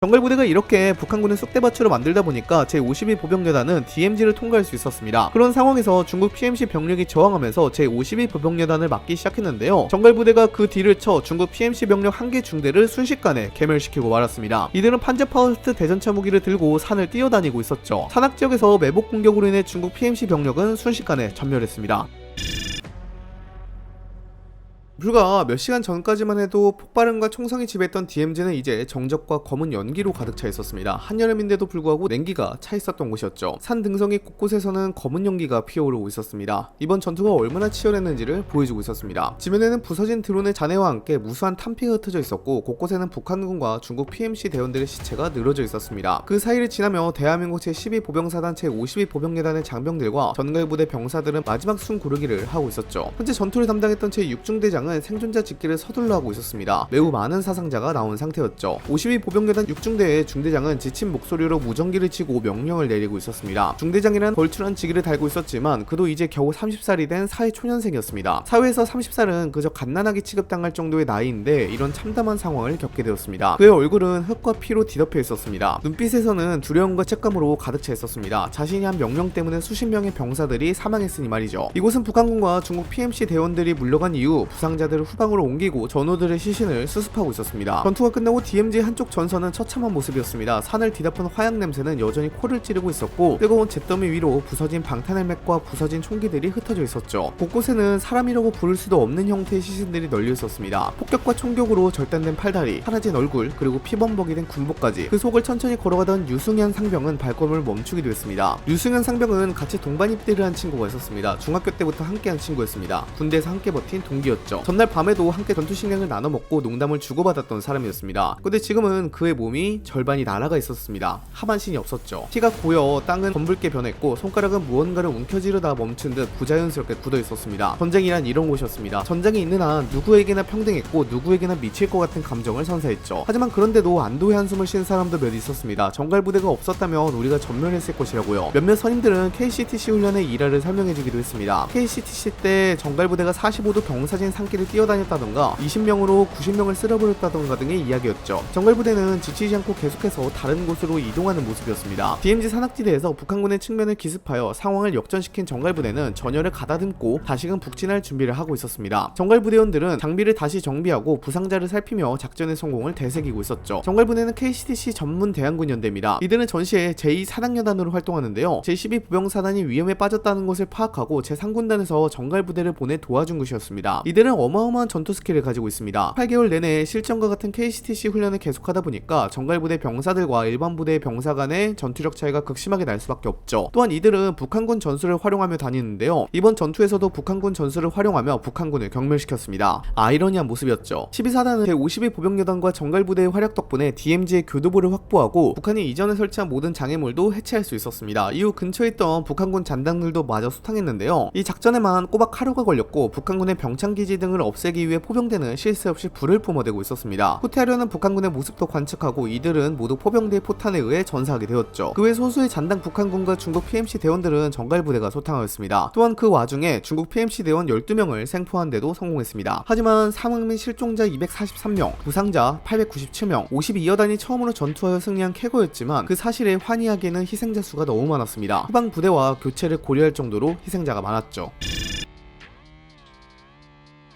정갈부대가 이렇게 북한군을 쑥대밭으로 만들다 보니까 제52 보병여단은 DMZ를 통과할 수 있었습니다. 그런 상황에서 중국 PMC 병력이 저항하면서 제52 보병여단을 막기 시작했는데요. 정갈부대가 그 뒤를 쳐 중국 PMC 병력 한 개 중대를 순식간에 괴멸시키고 말았습니다. 이들은 판저파우스트 대전차 무기를 들고 산을 뛰어다니고 있었죠. 산악지역에서 매복 공격으로 인해 중국 PMC 병력은 순식간에 전멸했습니다. 불과 몇 시간 전까지만 해도 폭발음과 총성이 지배했던 DMZ는 이제 정적과 검은 연기로 가득 차 있었습니다. 한여름인데도 불구하고 냉기가 차 있었던 곳이었죠. 산 등성이 곳곳에서는 검은 연기가 피어오르고 있었습니다. 이번 전투가 얼마나 치열했는지를 보여주고 있었습니다. 지면에는 부서진 드론의 잔해와 함께 무수한 탄피가 흩어져 있었고, 곳곳에는 북한군과 중국 PMC 대원들의 시체가 늘어져 있었습니다. 그 사이를 지나며 대한민국 제12보병사단 제52보병여단의 장병들과 전갈부대 병사들은 마지막 숨 고르기를 하고 있었죠. 현재 전투를 담당했던 제6중대장은 생존자 집기를 서둘러 하고 있었습니다. 매우 많은 사상자가 나온 상태였죠. 52보병여단 6중대의 중대장은 지친 목소리로 무전기를 치고 명령을 내리고 있었습니다. 중대장이란 걸출한 직위를 달고 있었지만 그도 이제 겨우 30살이 된 사회 초년생이었습니다. 사회에서 30살은 그저 갓난아기 취급당할 정도의 나이인데 이런 참담한 상황을 겪게 되었습니다. 그의 얼굴은 흙과 피로 뒤덮여 있었습니다. 눈빛에서는 두려움과 책감으로 가득 차 있었습니다. 자신이 한 명령 때문에 수십 명의 병사들이 사망했으니 말이죠. 이곳은 북한군과 중국 PMC 대원들이 물러간 이후 부상자들을 후방으로 옮기고 전우들의 시신을 수습하고 있었습니다. 전투가 끝나고 DMZ 한쪽 전선은 처참한 모습이었습니다. 산을 뒤덮은 화약 냄새는 여전히 코를 찌르고 있었고, 뜨거운 잿더미 위로 부서진 방탄헬멧과 부서진 총기들이 흩어져 있었죠. 곳곳에는 사람이라고 부를 수도 없는 형태의 시신들이 널려 있었습니다. 폭격과 총격으로 절단된 팔다리, 사라진 얼굴, 그리고 피범벅이 된 군복까지. 그 속을 천천히 걸어가던 유승현 상병은 발걸음을 멈추기도 했습니다. 유승현 상병은 같이 동반 입대를 한 친구가 있었습니다. 중학교 때부터 함께한 친구였습니다. 군대에서 함께 버틴 동기였죠. 전날 밤에도 함께 전투 식량을 나눠 먹고 농담을 주고받았던 사람이었습니다. 근데 지금은 그의 몸이 절반이 날아가 있었습니다. 하반신이 없었죠. 피가 고여 땅은 검붉게 변했고, 손가락은 무언가를 움켜쥐려다 멈춘 듯 부자연스럽게 굳어 있었습니다. 전쟁이란 이런 곳이었습니다. 전쟁이 있는 한 누구에게나 평등했고 누구에게나 미칠 것 같은 감정을 선사했죠. 하지만 그런데도 안도의 한숨을 쉰 사람도 몇 있었습니다. 정갈부대가 없었다면 우리가 전멸했을 것이라고요. 몇몇 선임들은 KCTC 훈련의 일화를 설명해주기도 했습니다. KCTC 때 정갈부대가 45도 병사진 산길을 뛰어다녔다던가 20명으로 90명을 쓸어버렸다던가 등의 이야기였죠. 정갈부대는 지치지 않고 계속해서 다른 곳으로 이동하는 모습이었습니다. DMZ 산악지대에서 북한군의 측면을 기습하여 상황을 역전시킨 정갈부대는 전열을 가다듬고 다시금 북진할 준비를 하고 있었습니다. 정갈부대원들은 장비를 다시 정비하고 부상자를 살피며 작전의 성공을 되새기고 있었죠. 정갈부대는 KCTC 전문 대항군 연대입니다. 이들은 전시에 제2사당여단으로 활동하는데요. 제12부병사단이 위험에 빠졌다는 것을 파악하고 제3군단에서 정갈부대를 보내 도와준 것이었습니다. 이들은 어마어마한 전투 스킬을 가지고 있습니다. 8개월 내내 실전과 같은 KCTC 훈련을 계속하다 보니까 정갈부대 병사들과 일반 부대의 병사 간의 전투력 차이가 극심하게 날 수밖에 없죠. 또한 이들은 북한군 전술을 활용하며 다니는데요. 이번 전투에서도 북한군 전술을 활용하며 북한군을 경멸시켰습니다. 아이러니한 모습이었죠. 12사단은 제52보병여단과 정갈부대의 활약 덕분에 DMZ의 교두보를 확보하고 북한이 이전에 설치한 모든 장애물도 해체할 수 있었습니다. 이후 근처에 있던 북한군 잔당들도 마저 수탕했는데요. 이 작전에만 꼬박 하루가 걸렸고, 북한군의 병창기지 등을 없애기 위해 포병대는 쉴 새 없이 불을 뿜어대고 있었습니다. 후퇴하려는 북한군의 모습도 관측하고 이들은 모두 포병대의 포탄에 의해 전사하게 되었죠. 그 외 소수의 잔당 북한군과 중국 PMC 대원들은 정갈부대가 소탕하였습니다. 또한 그 와중에 중국 PMC 대원 12명을 생포한 데도 성공했습니다. 하지만 사망 및 실종자 243명, 부상자 897명, 52여단이 처음으로 전투하여 승리한 캐거였지만 그 사실에 환희하기에는 희생자 수가 너무 많았습니다. 후방 부대와 교체를 고려할 정도로 희생자가 많았죠.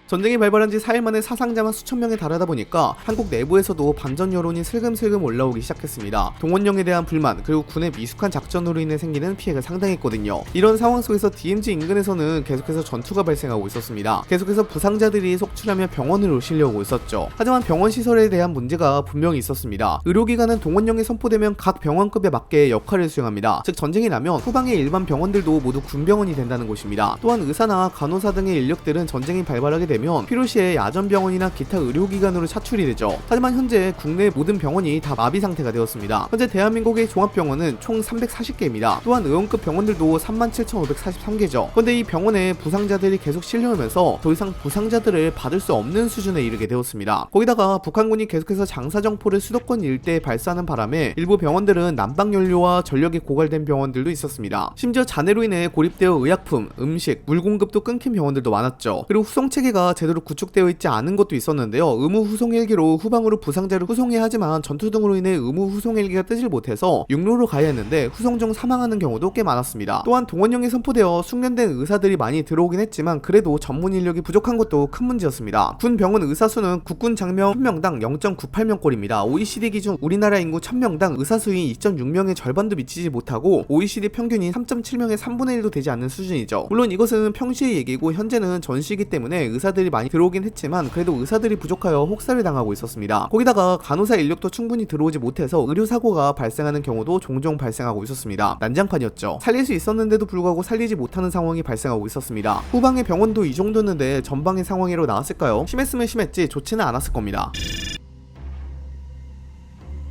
전쟁이 발발한 지 4일 만에 사상자만 수천 명에 달하다 보니까 한국 내부에서도 반전 여론이 슬금슬금 올라오기 시작했습니다. 동원령에 대한 불만, 그리고 군의 미숙한 작전으로 인해 생기는 피해가 상당했거든요. 이런 상황 속에서 DMZ 인근에서는 계속해서 전투가 발생하고 있었습니다. 계속해서 부상자들이 속출하며 병원으로 실려오고 있었죠. 하지만 병원 시설에 대한 문제가 분명히 있었습니다. 의료기관은 동원령이 선포되면 각 병원급에 맞게 역할을 수행합니다. 즉 전쟁이 나면 후방의 일반 병원들도 모두 군병원이 된다는 것입니다. 또한 의사나 간호사 등의 인력들은 전쟁이 발발하게 되면 필요시에 야전병원이나 기타 의료기관으로 차출이 되죠. 하지만 현재 국내 모든 병원이 다 마비 상태가 되었습니다. 현재 대한민국의 종합병원은 총 340개입니다. 또한 의원급 병원들도 37,543개죠. 그런데 이 병원에 부상자들이 계속 실려오면서 더 이상 부상자들을 받을 수 없는 수준에 이르게 되었습니다. 거기다가 북한군이 계속해서 장사정포를 수도권 일대에 발사하는 바람에 일부 병원들은 난방연료와 전력이 고갈된 병원들도 있었습니다. 심지어 잔해로 인해 고립되어 의약품, 음식, 물 공급도 끊긴 병원들도 많았죠. 그리고 후송체계가 체계가 제대로 구축되어 있지 않은 것도 있었는데요. 의무 후송 헬기로 후방으로 부상자를 후송해야 하지만 전투 등으로 인해 의무 후송 헬기가 뜨질 못해서 육로로 가야 했는데 후송 중 사망하는 경우도 꽤 많았습니다. 또한 동원령이 선포되어 숙련된 의사들이 많이 들어오긴 했지만 그래도 전문 인력이 부족한 것도 큰 문제였습니다. 군 병원 의사 수는 국군 장병 1명당 0.98명꼴입니다. OECD 기준 우리나라 인구 1000명당 의사 수인 2.6명의 절반도 미치지 못하고 OECD 평균인 3.7명의 3분의 1도 되지 않는 수준이죠. 물론 이것은 평시의 얘기고 현재는 전시이기 때문에 의사들이 많이 들어오긴 했지만 그래도 의사들이 부족하여 혹사를 당하고 있었습니다. 거기다가 간호사 인력도 충분히 들어오지 못해서 의료사고가 발생하는 경우도 종종 발생하고 있었습니다. 난장판이었죠. 살릴 수 있었는데도 불구하고 살리지 못하는 상황이 발생하고 있었습니다. 후방의 병원도 이 정도였는데 전방의 상황으로 나왔을까요? 심했으면 심했지 좋지는 않았을 겁니다.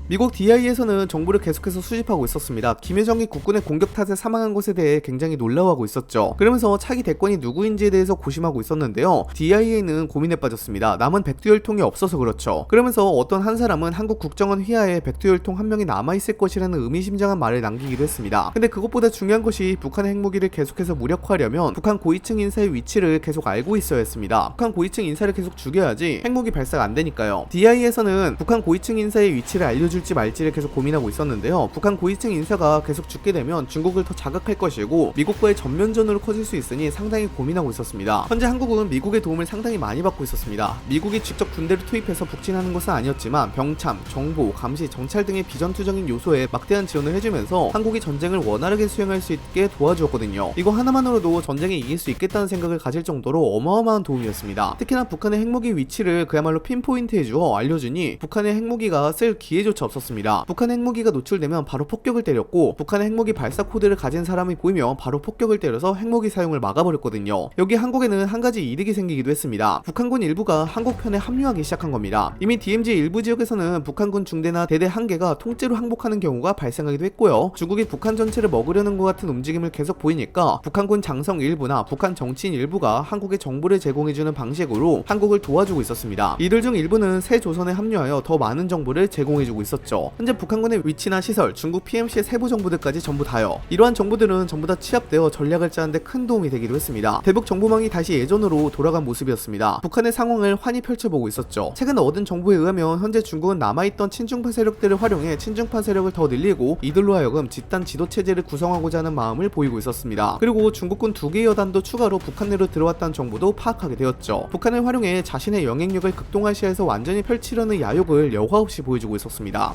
미국 DI에서는 정보를 계속해서 수집하고 있었습니다. 김여정이 국군의 공격 탓에 사망한 것에 대해 굉장히 놀라워하고 있었죠. 그러면서 차기 대권이 누구인지에 대해서 고심하고 있었는데요. DIA는 고민에 빠졌습니다. 남은 백두혈통이 없어서 그렇죠. 그러면서 어떤 한 사람은 한국 국정원 휘하에 백두혈통 한 명이 남아있을 것이라는 의미심장한 말을 남기기도 했습니다. 근데 그것보다 중요한 것이 북한의 핵무기를 계속해서 무력화하려면 북한 고위층 인사의 위치를 계속 알고 있어야 했습니다. 북한 고위층 인사를 계속 죽여야지 핵무기 발사가 안 되니까요. DI에서는 북한 고위층 인사의 위치를 알려줄지 말지를 계속 고민하고 있었는데요. 북한 고위층 인사가 계속 죽게 되면 중국을 더 자극할 것이고 미국과의 전면전으로 커질 수 있으니 상당히 고민하고 있었습니다. 현재 한국은 미국의 도움을 상당히 많이 받고 있었습니다. 미국이 직접 군대를 투입해서 북진하는 것은 아니었지만 병참, 정보, 감시, 정찰 등의 비전투적인 요소에 막대한 지원을 해주면서 한국이 전쟁을 원활하게 수행할 수 있게 도와주었거든요. 이거 하나만으로도 전쟁에 이길 수 있겠다는 생각을 가질 정도로 어마어마한 도움이었습니다. 특히나 북한의 핵무기 위치를 그야말로 핀포인트해주어 알려주니 북한의 핵무기가 쓸 기회조차 없었습니다. 북한의 핵무기가 노출되면 바로 폭격을 때렸고 북한의 핵무기 발사 코드를 가진 사람이 보이면 바로 폭격을 때려서 핵무기 사용을 막아버렸거든요. 여기 한국에는 한 가지 이득이 생기기도 했습니다. 북한군 일부가 한국 편에 합류하기 시작한 겁니다. 이미 DMZ 일부 지역에서는 북한군 중대나 대대 한 개가 통째로 항복하는 경우가 발생하기도 했고요. 중국이 북한 전체를 먹으려는 것 같은 움직임을 계속 보이니까 북한군 장성 일부나 북한 정치인 일부가 한국에 정보를 제공해주는 방식으로 한국을 도와주고 있었습니다. 이들 중 일부는 새 조선에 합류하여 더 많은 정보를 제공해주고 있었죠. 현재 북한군의 위치나 시설, 중국 PMC의 세부 정보들까지 전부 다요. 이러한 정보들은 전부 다 취합되어 전략을 짜는데 큰 도움이 되기도 했습니다. 대북 정보망이 다시 예전으로 돌아간 모습이었습니다. 북한의 상황을 환히 펼쳐보고 있었죠. 최근 얻은 정보에 의하면 현재 중국은 남아있던 친중파 세력들을 활용해 친중파 세력을 더 늘리고 이들로 하여금 집단 지도 체제를 구성하고자 하는 마음을 보이고 있었습니다. 그리고 중국군 2개의 여단도 추가로 북한 내로 들어왔다는 정보도 파악하게 되었죠. 북한을 활용해 자신의 영향력을 극동아시아에서 완전히 펼치려는 야욕을 여과 없이 보여주고 있었습니다.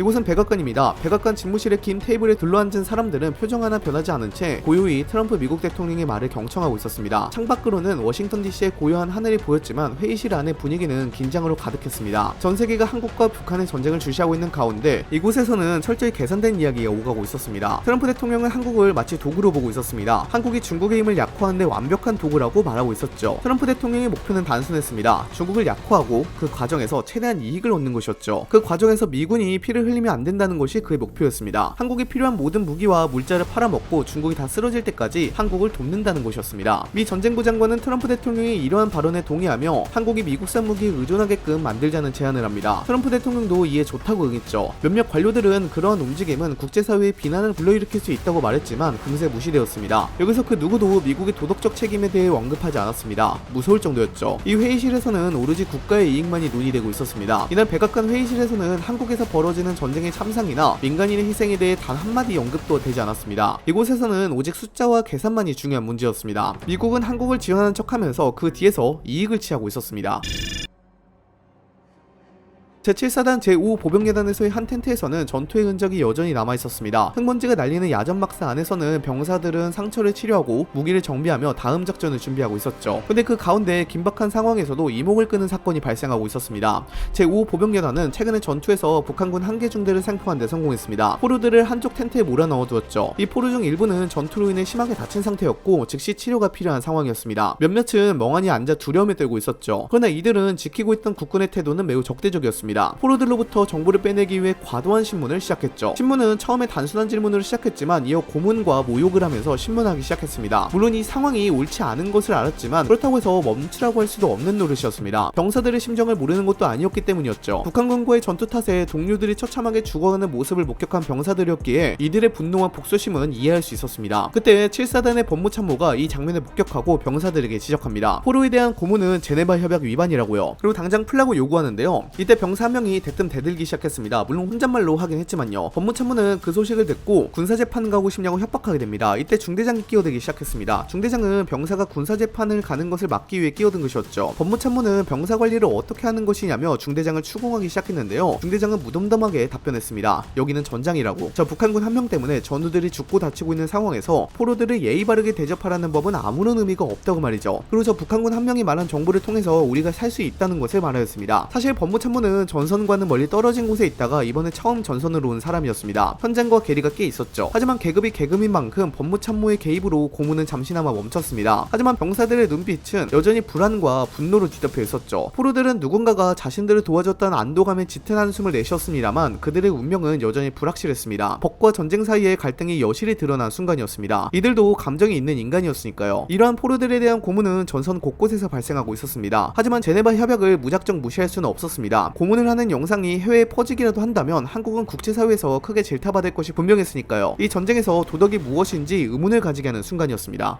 이곳은 백악관입니다. 백악관 집무실에 긴 테이블에 둘러앉은 사람들은 표정 하나 변하지 않은 채 고요히 트럼프 미국 대통령의 말을 경청하고 있었습니다. 창밖으로는 워싱턴 DC의 고요한 하늘이 보였지만 회의실 안의 분위기는 긴장으로 가득했습니다. 전 세계가 한국과 북한의 전쟁을 주시하고 있는 가운데 이곳에서는 철저히 계산된 이야기가 오가고 있었습니다. 트럼프 대통령은 한국을 마치 도구로 보고 있었습니다. 한국이 중국의 힘을 약화하는데 완벽한 도구라고 말하고 있었죠. 트럼프 대통령의 목표는 단순했습니다. 중국을 약화하고 그 과정에서 최대한 이익을 얻는 것이었죠. 그 과정에서 미군이 피를 흘리면 안 된다는 것이 그의 목표였습니다. 한국에 필요한 모든 무기와 물자를 팔아먹고 중국이 다 쓰러질 때까지 한국을 돕는다는 것이었습니다. 미 전쟁부 장관은 트럼프 대통령이 이러한 발언에 동의하며 한국이 미국산 무기에 의존하게끔 만들자는 제안을 합니다. 트럼프 대통령도 이에 좋다고 응했죠. 몇몇 관료들은 그러한 움직임은 국제사회의 비난을 불러일으킬 수 있다고 말했지만 금세 무시되었습니다. 여기서 그 누구도 미국의 도덕적 책임에 대해 언급하지 않았습니다. 무서울 정도였죠. 이 회의실에서는 오로지 국가의 이익만이 논의되고 있었습니다. 이날 백악관 회의실에서는 한국에서 벌어지는 전쟁의 참상이나 민간인의 희생에 대해 단 한마디 언급도 되지 않았습니다. 이곳에서는 오직 숫자와 계산만이 중요한 문제였습니다. 미국은 한국을 지원하는 척하면서 그 뒤에서 이익을 취하고 있었습니다. 제7사단 제5보병여단에서의 한 텐트에서는 전투의 흔적이 여전히 남아있었습니다. 흙먼지가 날리는 야전막사 안에서는 병사들은 상처를 치료하고 무기를 정비하며 다음 작전을 준비하고 있었죠. 근데 그 가운데 긴박한 상황에서도 이목을 끄는 사건이 발생하고 있었습니다. 제5보병여단은 최근에 전투에서 북한군 한 개 중대를 생포한 데 성공했습니다. 포로들을 한쪽 텐트에 몰아넣어두었죠. 이 포로 중 일부는 전투로 인해 심하게 다친 상태였고 즉시 치료가 필요한 상황이었습니다. 몇몇은 멍하니 앉아 두려움에 떨고 있었죠. 그러나 이들은 지키고 있던 국군의 태도는 매우 적대적이었습니다. 시작했습니다. 포로들로부터 정보를 빼내기 위해 과도한 신문을 시작했죠. 신문은 처음에 단순한 질문으로 시작했지만 이어 고문과 모욕을 하면서 신문하기 시작했습니다. 물론 이 상황이 옳지 않은 것을 알았지만 그렇다고 해서 멈추라고 할 수도 없는 노릇이었습니다. 병사들의 심정을 모르는 것도 아니었기 때문이었죠. 북한군과의 전투 탓에 동료들이 처참하게 죽어가는 모습을 목격한 병사들이었기에 이들의 분노와 복수심은 이해할 수 있었습니다. 그때 7사단의 법무참모가 이 장면을 목격하고 병사들에게 지적합니다. 포로에 대한 고문은 제네바 협약 위반이라고요. 그리고 당장 풀라고 요구하는데요. 이때 병사 한 명이 대뜸 대들기 시작했습니다. 물론 혼잣말로 하긴 했지만요. 법무참모는 그 소식을 듣고 군사재판 가고 싶냐고 협박하게 됩니다. 이때 중대장이 끼어들기 시작했습니다. 중대장은 병사가 군사재판을 가는 것을 막기 위해 끼어든 것이었죠. 법무참모는 병사 관리를 어떻게 하는 것이냐며 중대장을 추궁하기 시작했는데요. 중대장은 무덤덤하게 답변했습니다. 여기는 전장이라고. 저 북한군 한 명 때문에 전우들이 죽고 다치고 있는 상황에서 포로들을 예의 바르게 대접하라는 법은 아무런 의미가 없다고 말이죠. 그리고 저 북한군 한 명이 말한 정보를 통해서 우리가 살 수 있다는 것을 말하였습니다. 사실 법무참모는 전선과는 멀리 떨어진 곳에 있다가 이번에 처음 전선으로 온 사람이었습니다. 현장과 괴리가 꽤 있었죠. 하지만 계급이 계급인 만큼 법무참모의 개입으로 고문은 잠시나마 멈췄습니다. 하지만 병사들의 눈빛은 여전히 불안과 분노로 뒤덮여 있었죠. 포로들은 누군가가 자신들을 도와줬다는 안도감에 짙은 한숨을 내쉬었습니다만 그들의 운명은 여전히 불확실했습니다. 법과 전쟁 사이의 갈등이 여실히 드러난 순간이었습니다. 이들도 감정이 있는 인간이었으니까요. 이러한 포로들에 대한 고문은 전선 곳곳에서 발생하고 있었습니다. 하지만 제네바 협약을 무작정 무시할 수는 없었습니다. 고문을 하는 영상이 해외에 퍼지기라도 한다면 한국은 국제사회에서 크게 질타받을 것이 분명했으니까요. 이 전쟁에서 도덕이 무엇인지 의문을 가지게 하는 순간이었습니다.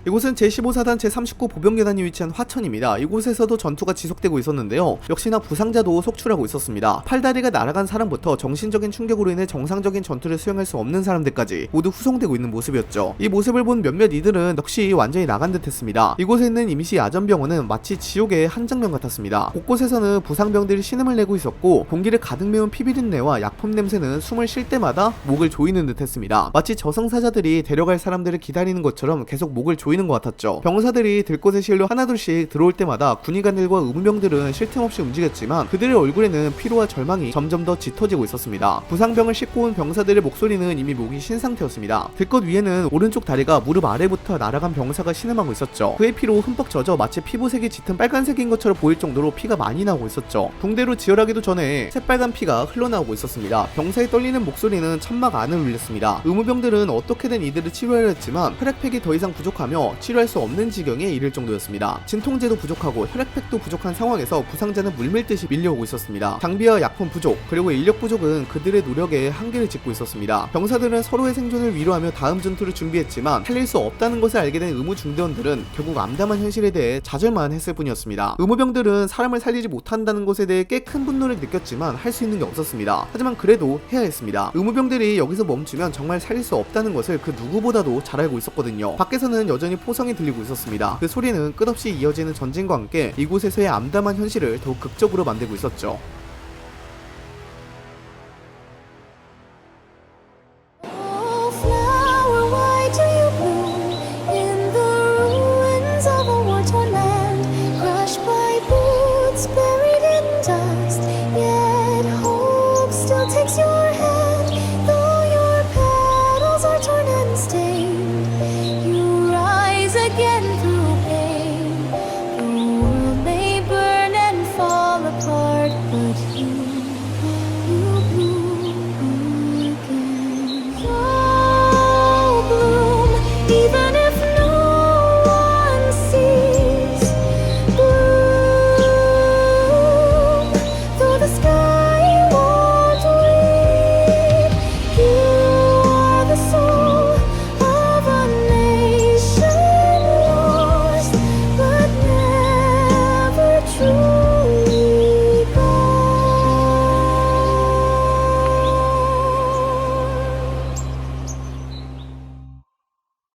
이곳은 제15사단 제39 보병여단이 위치한 화천입니다. 이곳에서도 전투가 지속되고 있었는데요. 역시나 부상자도 속출하고 있었습니다. 팔다리가 날아간 사람부터 정신적인 충격으로 인해 정상적인 전투를 수행할 수 없는 사람들까지 모두 후송되고 있는 모습이었죠. 이 모습을 본 몇몇 이들은 역시 완전히 나간 듯 했습니다. 이곳에 있는 임시 야전병원은 마치 지옥의 한 장면 같았습니다. 곳곳에서는 부상병들이 신음을 내고 있었고 공기를 가득 메운 피비린내와 약품 냄새는 숨을 쉴 때마다 목을 조이는 듯 했습니다. 마치 저승사자들이 데려갈 사람들을 기다리는 것처럼 계속 목을 조이는 것 같았죠. 병사들이 들곳에 실려 하나둘씩 들어올 때마다 군의관들과 의무병들은 쉴 틈 없이 움직였지만 그들의 얼굴에는 피로와 절망이 점점 더 짙어지고 있었습니다. 부상병을 싣고 온 병사들의 목소리는 이미 목이 쉰 상태였습니다. 들것 위에는 오른쪽 다리가 무릎 아래부터 날아간 병사가 신음하고 있었죠. 그의 피로 흠뻑 젖어 마치 피부색이 짙은 빨간색인 것처럼 보일 정도로 피가 많이 나오고 있었죠. 붕대로 지혈하기도 전에 새빨간 피가 흘러나오고 있었습니다. 병사의 떨리는 목소리는 천막 안을 울렸습니다. 의무병들은 어떻게든 이들을 치료하려 했지만 혈액팩이 더 이상 부족하며 치료할 수 없는 지경에 이를 정도였습니다. 진통제도 부족하고 혈액팩도 부족한 상황에서 부상자는 물밀듯이 밀려오고 있었습니다. 장비와 약품 부족 그리고 인력 부족은 그들의 노력에 한계를 짚고 있었습니다. 병사들은 서로의 생존을 위로하며 다음 전투를 준비했지만 살릴 수 없다는 것을 알게 된 의무 중대원들은 결국 암담한 현실에 대해 좌절만 했을 뿐이었습니다. 의무병들은 사람을 살리지 못한다는 것에 대해 꽤 큰 분노를 느꼈지만 할 수 있는 게 없었습니다. 하지만 그래도 해야 했습니다. 의무병들이 여기서 멈추면 정말 살릴 수 없다는 것을 그 누구보다도 잘 알고 있었거든요. 밖에서는 여전히 포성이 들리고 있었습니다. 그 소리는 끝없이 이어지는 전쟁과 함께 이곳에서의 암담한 현실을 더욱 극적으로 만들고 있었죠.